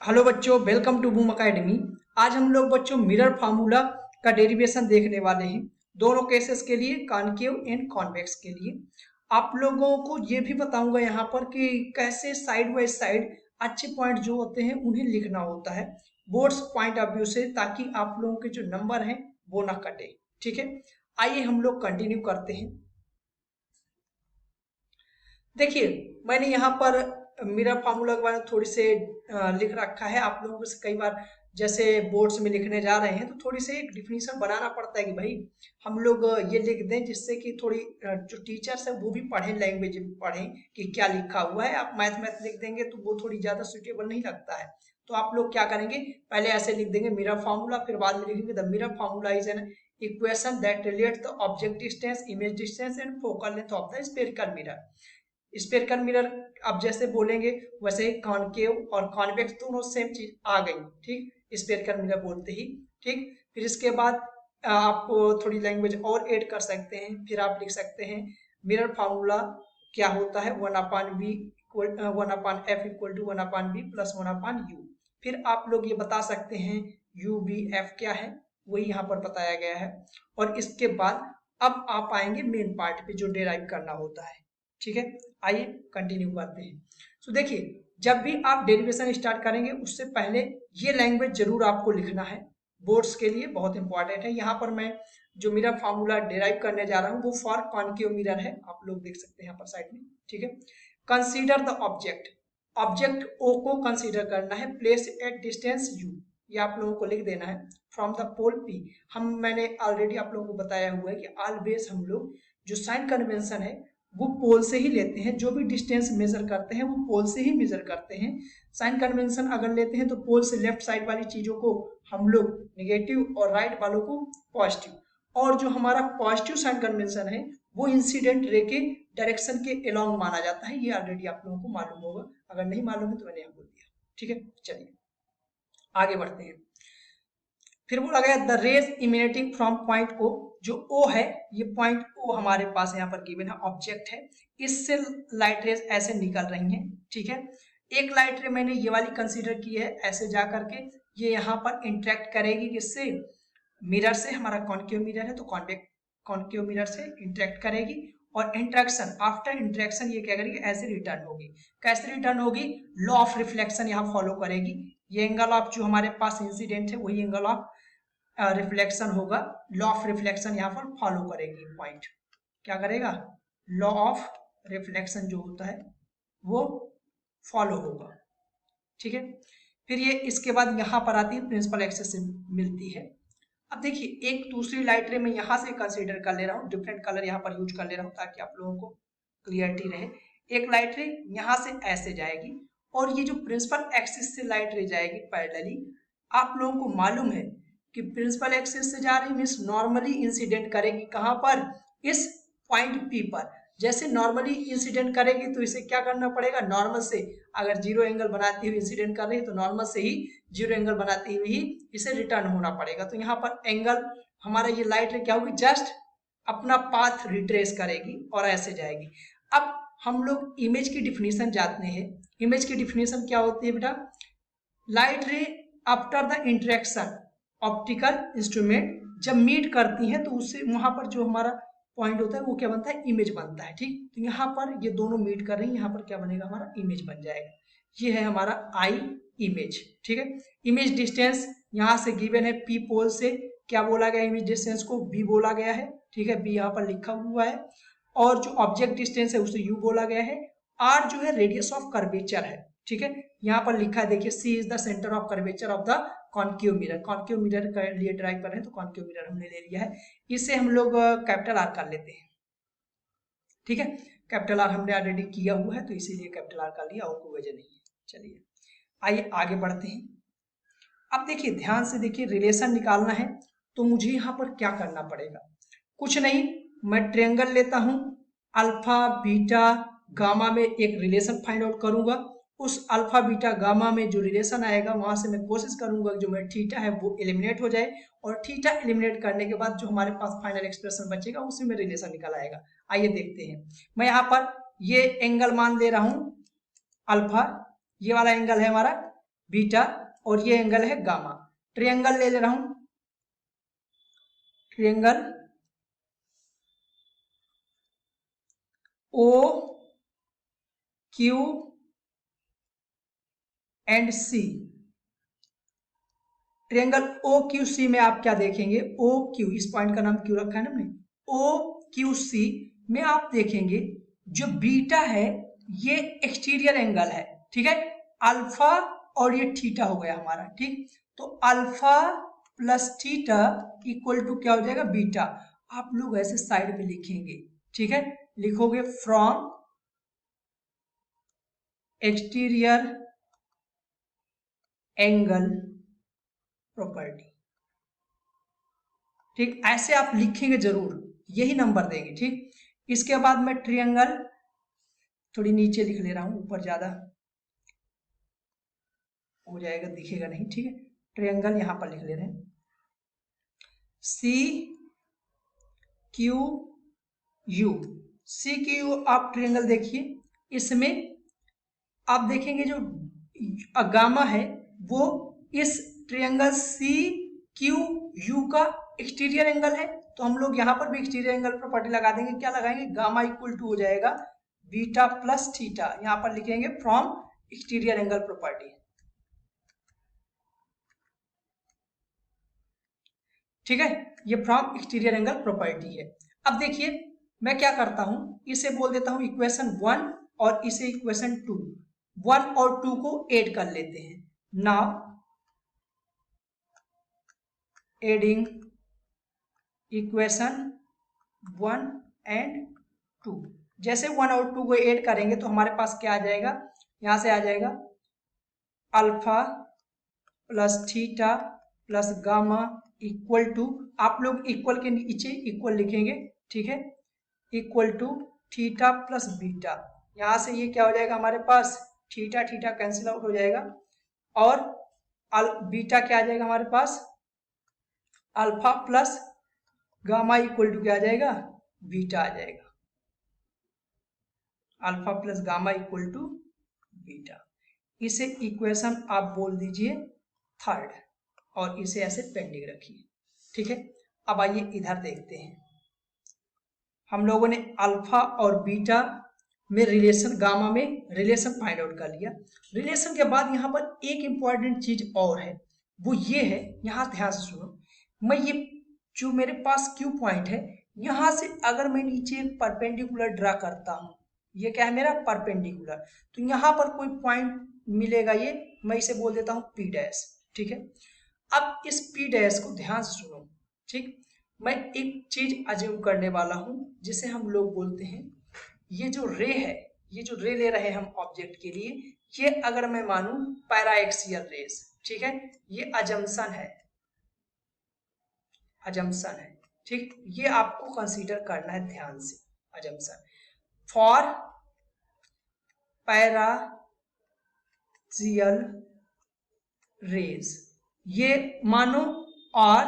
Hello बच्चों, welcome to boom academy. आज हम लोग बच्चों मिरर फार्मूला का डेरिवेशन देखने वाले हैं। दोनों केसेस के लिए, कॉनकेव एंड कॉन्वेक्स के लिए। आप लोगों को ये भी बताऊंगा यहाँ पर कि कैसे साइड बाय साइड अच्छे पॉइंट जो होते हैं उन्हें लिखना होता है बोर्ड्स पॉइंट ऑफ व्यू से, ताकि आप लोगों के जो नंबर हैं वो ना कटे। ठीक है, आइए हम लोग कंटिन्यू करते हैं। देखिए, मैंने यहाँ पर मिरर फार्मूला के बारे में थोड़ी से लिख रखा है। आप लोगों से कई बार जैसे बोर्ड्स में लिखने जा रहे हैं तो थोड़ी से एक डिफिनीशन बनाना पड़ता है कि भाई हम लोग ये लिख दें, जिससे कि थोड़ी जो टीचर्स है वो भी पढ़ें, लैंग्वेज पढ़ें कि क्या लिखा हुआ है। आप मैथ लिख देंगे तो वो थोड़ी ज्यादा सुटेबल नहीं लगता है। तो आप लोग क्या करेंगे, पहले ऐसे लिख देंगे मिरर फार्मूला, फिर बाद में लिखेंगे the mirror formula is an equation that relates the object distance, image distance and focal length of the spherical mirror. Spherical mirror आप जैसे बोलेंगे वैसे ही कॉनकेव और कॉन्वेक्स दोनों सेम चीज आ गई। ठीक, स्फेरिकल मिरर बोलते ही। ठीक, फिर इसके बाद आप थोड़ी लैंग्वेज और ऐड कर सकते हैं। फिर आप लिख सकते हैं मिरर फार्मूला क्या होता है, 1/v equal 1/f equal to 1/b plus 1/u। फिर आप लोग ये बता सकते हैं u v f क्या है, वही यहाँ पर बताया गया है। और इसके बाद अब आप आएंगे मेन पार्ट पे जो डेराइव करना होता है। ठीक है, आइए कंटिन्यू करते हैं। तो देखिए, जब भी आप डेरिवेशन स्टार्ट करेंगे उससे पहले ये लैंग्वेज जरूर आपको लिखना है, बोर्ड्स के लिए बहुत इंपॉर्टेंट है। यहाँ पर मैं जो मिरर फार्मूला डेराइव करने जा रहा हूँ वो फॉर कॉनकेव मिरर है, आप लोग देख सकते हैं यहाँ पर साइड में। ठीक है, consider the object, object O को कंसीडर करना है, प्लेस एट डिस्टेंस यू, ये आप लोगों को लिख देना है, फ्रॉम द पोल पी। मैंने ऑलरेडी आप लोगों को बताया हुआ है कि ऑलवेज हम लोग जो साइन कन्वेंशन है वो पोल से ही लेते हैं। जो भी डिस्टेंस मेजर करते हैं वो पोल से ही मेजर करते हैं। साइन कन्वेंशन अगर लेते हैं तो पोल से लेफ्ट साइड वाली चीजों को हम लोग नेगेटिव और राइट वालों को पॉजिटिव। और जो हमारा पॉजिटिव साइन कन्वेंशन है वो इंसिडेंट रे के डायरेक्शन के अलोंग माना जाता है। ये ऑलरेडी आप लोगों को मालूम होगा, अगर नहीं मालूम है तो मैंने यहाँ बोल दिया। ठीक है, चलिए आगे बढ़ते हैं। फिर बोला गया the rays emanating from point O, जो ओ है ये पॉइंट ओ हमारे पास यहाँ पर गिवन है, ऑब्जेक्ट है, इससे लाइट रेज ऐसे निकल रही हैं। ठीक है, एक लाइट रे मैंने ये वाली कंसीडर की है, ऐसे जा करके ये यहाँ पर इंटरेक्ट करेगी किससे, मिरर से। हमारा कॉनकेव मिरर है तो कॉनकेव मिरर से इंटरेक्ट करेगी। और इंटरेक्शन, आफ्टर इंटरेक्शन ये क्या करेगी, ऐसे रिटर्न होगी। कैसे रिटर्न होगी, लॉ ऑफ रिफ्लेक्शन यहाँ फॉलो करेगी। ये एंगल ऑफ जो हमारे पास इंसिडेंट है वही एंगल ऑफ रिफ्लेक्शन होगा। लॉ ऑफ रिफ्लेक्शन यहाँ पर फॉलो करेगी, पॉइंट क्या करेगा, लॉ ऑफ रिफ्लेक्शन जो होता है वो फॉलो होगा। ठीक है, फिर ये इसके बाद यहाँ पर आती है प्रिंसिपल एक्सिस से मिलती है। अब देखिए, एक दूसरी लाइट रे मैं यहाँ से कंसीडर कर ले रहा हूँ, डिफरेंट कलर यहाँ पर यूज कर ले रहा हूँ ताकि आप लोगों को क्लियरिटी रहे। एक लाइट रे यहाँ से ऐसे जाएगी और ये जो प्रिंसिपल एक्सिस से लाइट रे जाएगी पैरेलली। आप लोगों को मालूम है कि प्रिंसिपल एक्सिस से जा रही मीन्स नॉर्मली इंसिडेंट करेगी कहाँ पर, इस पॉइंट पी पर। जैसे नॉर्मली इंसिडेंट करेगी तो इसे क्या करना पड़ेगा, नॉर्मल से अगर जीरो एंगल बनाती हुई इंसिडेंट कर रही है तो नॉर्मल से ही जीरो एंगल बनाती हुई ही इसे रिटर्न होना पड़ेगा। तो यहाँ पर एंगल हमारा ये लाइट रे क्या होगी, जस्ट अपना पाथ रिट्रेस करेगी और ऐसे जाएगी। अब हम लोग इमेज की डिफिनीशन जानते हैं। इमेज की डिफिनीशन क्या होती है बेटा, लाइट रे after the interaction optical instrument जब मीट करती हैं तो उससे वहां पर जो हमारा पॉइंट होता है वो क्या बनता है, इमेज बनता है। ठीक, तो यहाँ पर ये दोनों मीट कर रही हैं, यहाँ पर क्या बनेगा, हमारा इमेज बन जाएगा। ये है हमारा आई इमेज। ठीक है, इमेज डिस्टेंस यहाँ से गिवन है, पी पोल से क्या बोला गया, इमेज डिस्टेंस को बी बोला गया है। ठीक है, बी यहाँ पर लिखा हुआ है। और जो ऑब्जेक्ट डिस्टेंस है उसे यू बोला गया है। आर जो है रेडियस ऑफ कर्वेचर है। ठीक है, यहाँ पर लिखा है देखिए, C is the centre of curvature of the concave mirror. Concave mirror के लिए ड्राइव कर रहे हैं तो कॉनकेव मिरर हमने ले लिया है। इसे हम लोग कैपिटल आर कर लेते हैं। ठीक है, कैपिटल आर हमने ऑलरेडी किया हुआ है तो इसीलिए कैपिटल आर कर लिया, और कोई वजह नहीं है। चलिए आइए आगे बढ़ते हैं। अब देखिए, ध्यान से देखिए, रिलेशन निकालना है तो मुझे यहाँ पर क्या करना पड़ेगा, कुछ नहीं, मैं ट्रायंगल लेता हूँ, अल्फा बीटा गामा में एक रिलेशन फाइंड आउट करूंगा। उस अल्फा बीटा गामा में जो रिलेशन आएगा वहां से मैं कोशिश करूंगा जो मेरा थीटा है वो एलिमिनेट हो जाए, और थीटा एलिमिनेट करने के बाद जो हमारे पास फाइनल एक्सप्रेशन बचेगा उसी में रिलेशन निकल आएगा। आइए देखते हैं। मैं यहाँ पर ये एंगल मान ले रहा हूँ अल्फा, ये वाला एंगल है हमारा बीटा, और ये एंगल है गामा। ट्रायंगल ले रहा हूं, triangle O Q and C. Triangle O Q C में आप क्या देखेंगे, ओ क्यू, इस पॉइंट का नाम क्यू रखा है ना हमने, ओ क्यू सी में आप देखेंगे जो बीटा है ये एक्सटीरियर एंगल है, ठीक है, अल्फा और ये थीटा हो गया हमारा, ठीक। तो alpha plus theta equal to क्या हो जाएगा, बीटा। आप लोग ऐसे साइड में लिखेंगे, ठीक है, लिखोगे फ्रॉम एक्सटीरियर एंगल प्रॉपर्टी, ठीक, ऐसे आप लिखेंगे जरूर, यही नंबर देंगे, ठीक। इसके बाद मैं ट्रायंगल थोड़ी नीचे लिख ले रहा हूं, ऊपर ज्यादा हो जाएगा, दिखेगा नहीं, ठीक है। ट्रायंगल यहां पर लिख ले रहे हैं, C Q U, C Q U. आप ट्रायंगल देखिए, इसमें आप देखेंगे जो गामा है वो इस ट्रायंगल सी क्यू यू का एक्सटीरियर एंगल है, तो हम लोग यहाँ पर भी एक्सटीरियर एंगल प्रॉपर्टी लगा देंगे। क्या लगाएंगे, गामा इक्वल टू हो जाएगा बीटा प्लस थीटा, यहाँ पर लिखेंगे फ्रॉम एक्सटीरियर एंगल प्रॉपर्टी, ठीक है, ये फ्रॉम एक्सटीरियर एंगल प्रॉपर्टी है। अब देखिए मैं क्या करता हूं, इसे बोल देता हूं इक्वेशन 1 और इसे इक्वेशन 2, 1 और 2 को ऐड कर लेते हैं। नाउ एडिंग इक्वेशन 1 एंड 2, जैसे 1 और 2 को ऐड करेंगे तो हमारे पास क्या आ जाएगा, यहां से आ जाएगा alpha plus theta plus gamma equal to, आप लोग इक्वल के नीचे इक्वल लिखेंगे, ठीक है, equal to theta plus beta. यहां से ये क्या हो जाएगा हमारे पास, थीटा थीटा कैंसिल आउट हो जाएगा, और बीटा क्या आ जाएगा हमारे पास, alpha plus gamma equal to क्या आ जाएगा, बीटा आ जाएगा, alpha plus gamma equal to beta. इसे इक्वेशन आप बोल दीजिए 3rd, और इसे ऐसे पेंडिंग रखिए, ठीक है। अब आइए इधर देखते हैं, हम लोगों ने अल्फा और बीटा में रिलेशन, गामा में रिलेशन फाइंड आउट कर लिया। रिलेशन के बाद यहाँ पर एक इंपॉर्टेंट चीज और है, वो ये है, यहाँ ध्यान से सुनो, मैं ये जो मेरे पास क्यू पॉइंट है, यहाँ से अगर मैं नीचे परपेंडिकुलर ड्रा करता हूँ, ये क्या है मेरा परपेंडिकुलर, तो यहाँ पर कोई पॉइंट मिलेगा, ये मैं इसे बोल देता हूँ पी डैश, ठीक है। अब इस पी डैश को ध्यान से सुनो, ठीक, मैं एक चीज अज्यूम करने वाला हूं जिसे हम लोग बोलते हैं, ये जो रे है, ये जो रे ले रहे हैं हम ऑब्जेक्ट के लिए, ये अगर मैं मानूं पैराएक्सियल रेस, ठीक है, ये अजम्पशन है, अजम्पशन है, ठीक, ये आपको कंसीडर करना है ध्यान से, अजम्पशन फॉर पैराएक्सियल रेस, ये मानो, और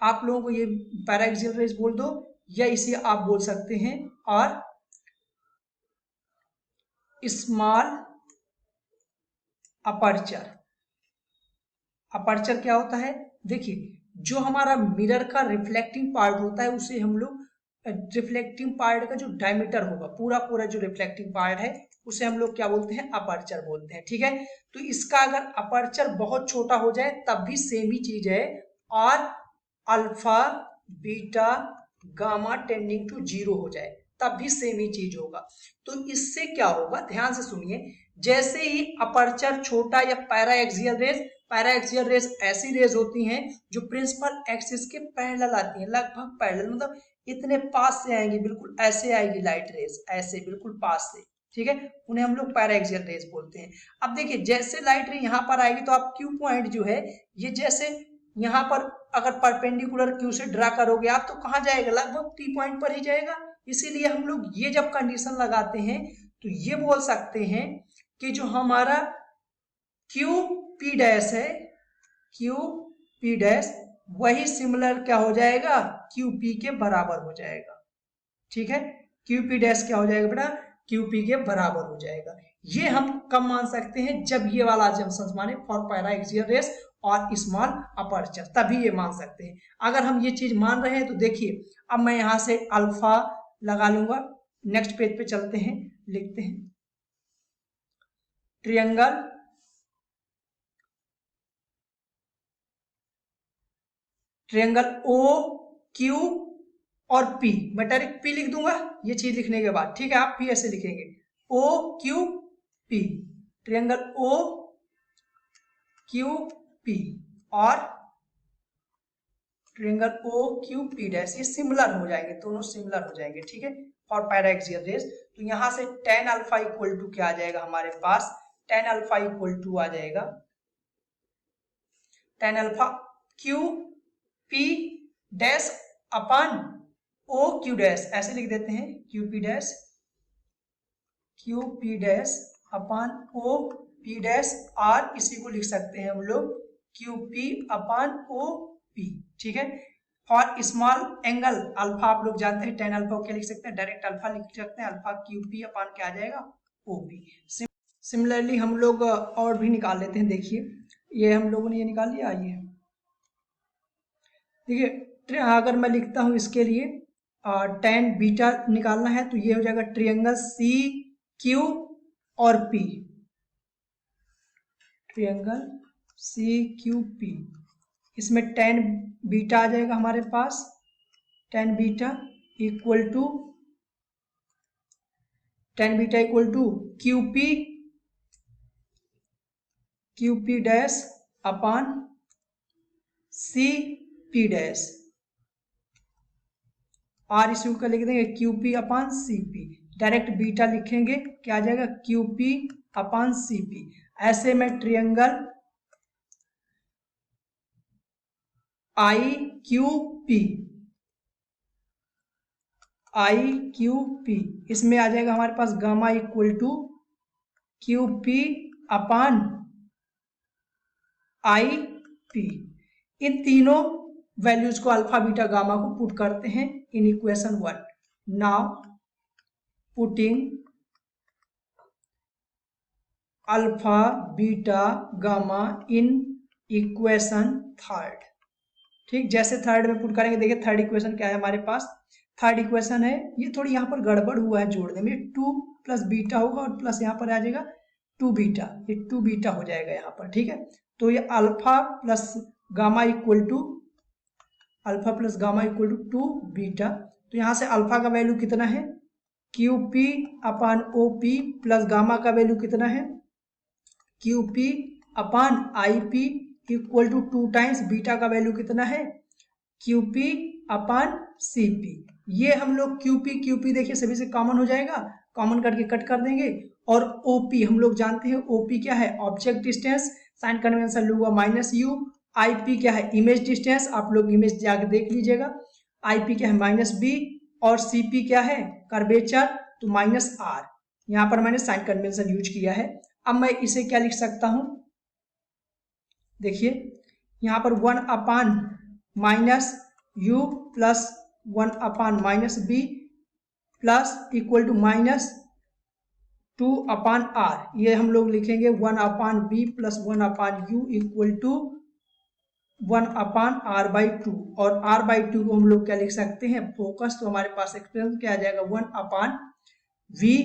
आप लोगों को ये पैराएक्सियल रेस बोल दो, या इसे आप बोल सकते हैं और स्मॉल अपर्चर। अपर्चर क्या होता है, देखिए जो हमारा मिरर का रिफ्लेक्टिंग पार्ट होता है उसे हम लोग, रिफ्लेक्टिंग पार्ट का जो डायमीटर होगा, पूरा पूरा जो रिफ्लेक्टिंग पार्ट है उसे हम लोग क्या बोलते हैं, अपर्चर बोलते हैं, ठीक है। तो इसका अगर अपर्चर बहुत छोटा हो जाए तब भी सेम ही चीज है, और alpha beta gamma tending to 0 हो जाए तब भी सेम ही चीज होगा। तो इससे क्या होगा, ध्यान से सुनिए, जैसे ही अपर्चर छोटा या पैराएक्सियल रेस, पैराएक्सियल रेस ऐसी रेस होती हैं जो प्रिंसिपल एक्सिस के पैरेलल आती हैं, लगभग पैरेलल, मतलब इतने पास से आएंगी, बिल्कुल ऐसे आएगी लाइट रेस, ऐसे बिल्कुल पास से, ठीक है, उन्हें हम लोग पैराएक्सियल रेस बोलते हैं। अब देखिए जैसे लाइट रे यहाँ पर आएगी तो आप क्यू पॉइंट जो है, ये जैसे यहाँ पर अगर परपेंडिकुलर क्यू से ड्रा करोगे आप तो कहाँ जाएगा, लगभग टी पॉइंट पर ही जाएगा। इसीलिए हम लोग ये जब कंडीशन लगाते हैं तो ये बोल सकते हैं कि जो हमारा क्यू पी डैश है, क्यू पी डैश वही सिमिलर क्या हो जाएगा, क्यू पी के बराबर हो जाएगा, ठीक है। क्यू पी डैश क्या हो जाएगा बेटा, QP के बराबर हो जाएगा। ये हम कब मान सकते हैं, जब ये वाला जंक्शन माने फॉर पैरा एक्सियल रेस और स्मॉल अपर्चर, तभी ये मान सकते हैं। अगर हम ये चीज मान रहे हैं तो देखिए अब मैं यहां से अल्फा लगा लूंगा। नेक्स्ट पेज पे चलते हैं, लिखते हैं ट्रियंगल ओ क्यू और पी, मैं डायरेक्ट पी लिख दूंगा ये चीज लिखने के बाद, ठीक है। आप पी ऐसे लिखेंगे O Q P, triangle O Q P और triangle O Q P dash, ये सिमिलर हो जाएंगे, दोनों सिमिलर हो जाएंगे, ठीक है, फॉर पैरा एक्सियल रेस। तो यहां से tan अल्फा इक्वल टू क्या आ जाएगा हमारे पास, tan अल्फा इक्वल टू आ जाएगा tan alpha Q P dash upon O Q dash, ऐसे लिख देते हैं Q P dash upon O P dash, और इसी को लिख सकते हैं हम लोग Q P upon O P, ठीक है। फॉर स्मॉल एंगल अल्फा आप लोग जानते हैं tan अल्फा क्या लिख सकते हैं, डायरेक्ट अल्फा लिख सकते हैं, अल्फा क्यू पी अपन क्या आ जाएगा ओ पी। सिमिलरली हम लोग और भी निकाल लेते हैं, देखिए ये हम लोगों ने ये निकाल लिया, आइए देखिए अगर मैं लिखता हूं इसके लिए tan बीटा निकालना है तो ये हो जाएगा ट्रियंगल सी क्यू और P, triangle C Q P, इसमें tan बीटा आ जाएगा हमारे पास, tan beta equal to Q P dash upon C P dash, or इसी का लिख देंगे Q P upon C P, direct beta लिखेंगे क्या आ जाएगा Q P upon C P. ऐसे में ट्रियंगल आई क्यू पी, इसमें आ जाएगा हमारे पास gamma equal to Q P upon I P. इन तीनों वैल्यूज को अल्फा बीटा गामा को पुट करते हैं in equation 1। Now putting alpha beta gamma in equation 3, ठीक, जैसे थर्ड में पुट करेंगे, देखिए थर्ड इक्वेशन क्या है हमारे पास, थर्ड इक्वेशन है, ये थोड़ी यहाँ पर गड़बड़ हुआ है जोड़ने में, 2 प्लस बीटा होगा और प्लस यहाँ पर आ जाएगा 2 बीटा, ये 2 बीटा हो जाएगा यहाँ पर, ठीक है। तो ये alpha plus gamma equal to 2 beta, तो यहाँ से अल्फा का वैल्यू कितना है Q P upon O P, plus gamma का वैल्यू कितना है Q P upon I P equal to 2 times beta का वैल्यू कितना है Q P upon C P. ये हम लोग क्यू पी देखिए सभी से कॉमन हो जाएगा, कॉमन करके कट कर देंगे, और ओपी हम लोग जानते हैं ओपी क्या है ऑब्जेक्ट डिस्टेंस, साइन कन्वेंशन लूंगा माइनस यू, आईपी क्या है इमेज डिस्टेंस, आप लोग इमेज जाके देख लीजिएगा, आईपी क्या है माइनस बी, और सीपी क्या है कर्वेचर तो माइनस आर, यहाँ पर मैंने साइन कन्वेंशन यूज किया है। अब मैं इसे क्या लिख सकता हूं, देखिए यहाँ पर 1 upon minus U plus 1 upon minus B plus equal to minus 2 upon R, ये हम लोग लिखेंगे 1 upon B plus 1 upon U equal to 1 upon R by 2, और आर बाई 2 को हम लोग क्या लिख सकते हैं फोकस, तो हमारे पास एक्सप्रेशन क्या आ जाएगा 1 upon V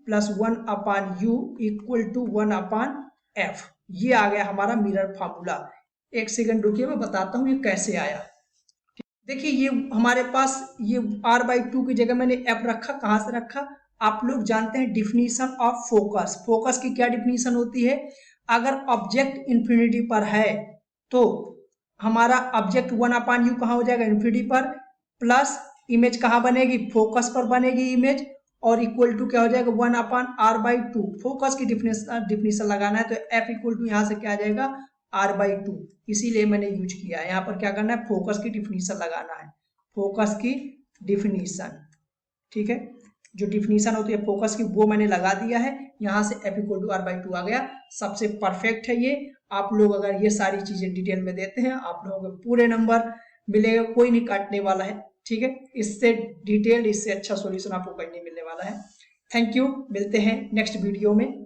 plus 1 upon U equal to 1 upon F. ये आ गया हमारा मिरर फार्मूला। एक सेकंड रुकिए मैं बताता हूँ ये कैसे आया। देखिए ये हमारे पास ये r बाई 2 की जगह मैंने f रखा, कहाँ से रखा, आप लोग जानते हैं डिफिनीशन ऑफ फोकस, फोकस की क्या डिफिनीशन होती है, अगर ऑब्जेक्ट इंफिनिटी पर है तो हमारा ऑब्जेक्ट 1 अपान यू कहाँ हो जाएगा इन्फिनिटी पर, प्लस इमेज कहाँ बनेगी फोकस पर बनेगी इमेज, और इक्वल टू क्या हो जाएगा 1 अपान आर बाई 2, फोकस की डिफिनीशन लगाना है तो एफ इक्वल टू यहाँ से क्या आ जाएगा आर बाई 2, इसीलिए मैंने यूज किया है। यहाँ पर क्या करना है फोकस की डिफिनीशन लगाना है, फोकस की डिफिनीशन, ठीक है, जो डिफिनीशन होती है फोकस की वो मैंने लगा दिया है, यहाँ से F equal to R by 2 आ गया, सबसे परफेक्ट है ये। आप लोग अगर ये सारी चीजें डिटेल में देते हैं आप लोगों को पूरे नंबर मिलेगा, कोई नहीं काटने वाला है, ठीक है, इससे डिटेल इससे अच्छा सॉल्यूशन आपको कहीं नहीं मिलने वाला है। थैंक यू, मिलते हैं नेक्स्ट वीडियो में।